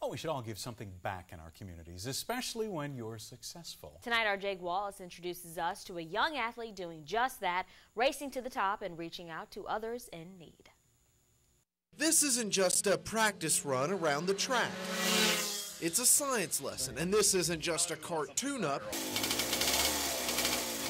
Well, we should all give something back in our communities, especially when you're successful. Tonight, our Jake Wallace introduces us to a young athlete doing just that, racing to the top and reaching out to others in need. This isn't just a practice run around the track. It's a science lesson, and this isn't just a kart tune-up.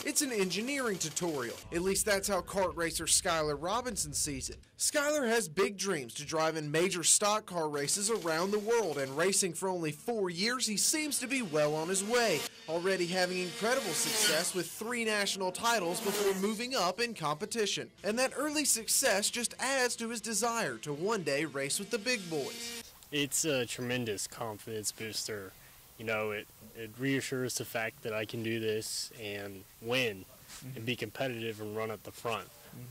It's an engineering tutorial. At least that's how kart racer Skylar Robinson sees it. Skylar has big dreams to drive in major stock car races around the world, and racing for only 4 years, he seems to be well on his way, already having incredible success with 3 national titles before moving up in competition. And that early success just adds to his desire to one day race with the big boys. It's a tremendous confidence booster. You know, it reassures the fact that I can do this and win and be competitive and run at the front,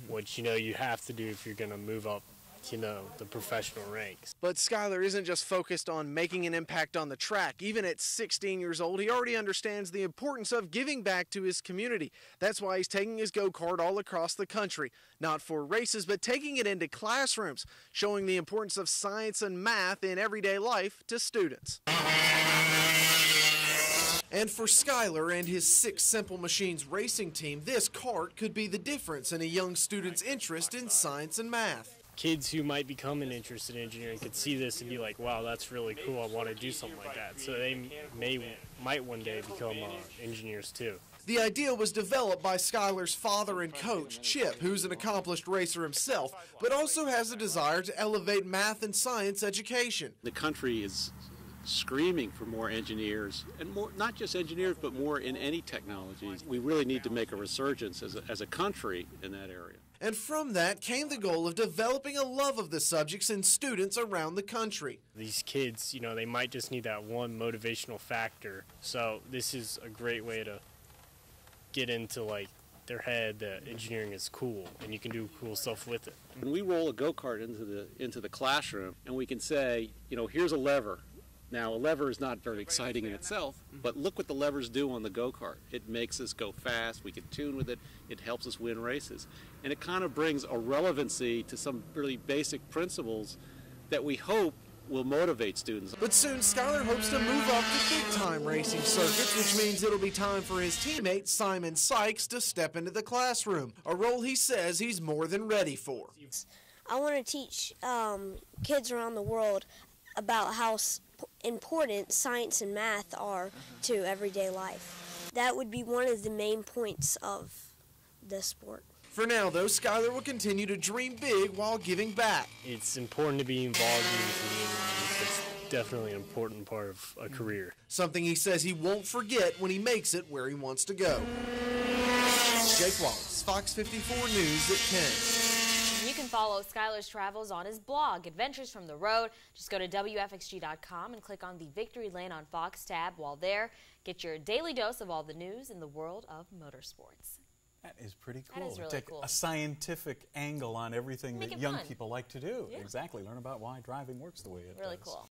which, you know, you have to do if you're going to move up, you know, the professional ranks. But Skylar isn't just focused on making an impact on the track. Even at 16 years old, he already understands the importance of giving back to his community. That's why he's taking his go-kart all across the country, not for races, but taking it into classrooms, showing the importance of science and math in everyday life to students. And for Skylar and his 6 Simple Machines racing team, this kart could be the difference in a young student's interest in science and math. Kids who might become interested in engineering could see this and be like, wow, that's really cool, I want to do something like that. So they might one day become engineers too. The idea was developed by Skylar's father and coach, Chip, who's an accomplished racer himself, but also has a desire to elevate math and science education. The country is screaming for more engineers, and more, not just engineers, but more in any technologies. We really need to make a resurgence as a country in that area. And from that came the goal of developing a love of the subjects in students around the country. These kids, you know, they might just need that one motivational factor. So this is a great way to get into, like, their head that engineering is cool and you can do cool stuff with it. When we roll a go-kart into the classroom and we can say, you know, here's a lever. Now, a lever is not very exciting in itself, but look what the levers do on the go-kart. It makes us go fast, we can tune with it, it helps us win races. And it kind of brings a relevancy to some really basic principles that we hope will motivate students. But soon, Skylar hopes to move up to big-time racing circuits, which means it'll be time for his teammate, Simon Sikes, to step into the classroom, a role he says he's more than ready for. I want to teach kids around the world about how important science and math are to everyday life. That would be one of the main points of the sport. For now, though, Skylar will continue to dream big while giving back. It's important to be involved in the community. It's definitely an important part of a career. Something he says he won't forget when he makes it where he wants to go. Jake Wallace, Fox 54 News at 10. You can follow Skylar's travels on his blog, Adventures from the Road. Just go to WFXG.com and click on the Victory Lane on Fox tab. While there, get your daily dose of all the news in the world of motorsports. That is pretty cool. That is really Take cool. a scientific angle on everything Make that it young fun. people like to do. Yeah. Exactly. Learn about why driving works the way it does. Really cool.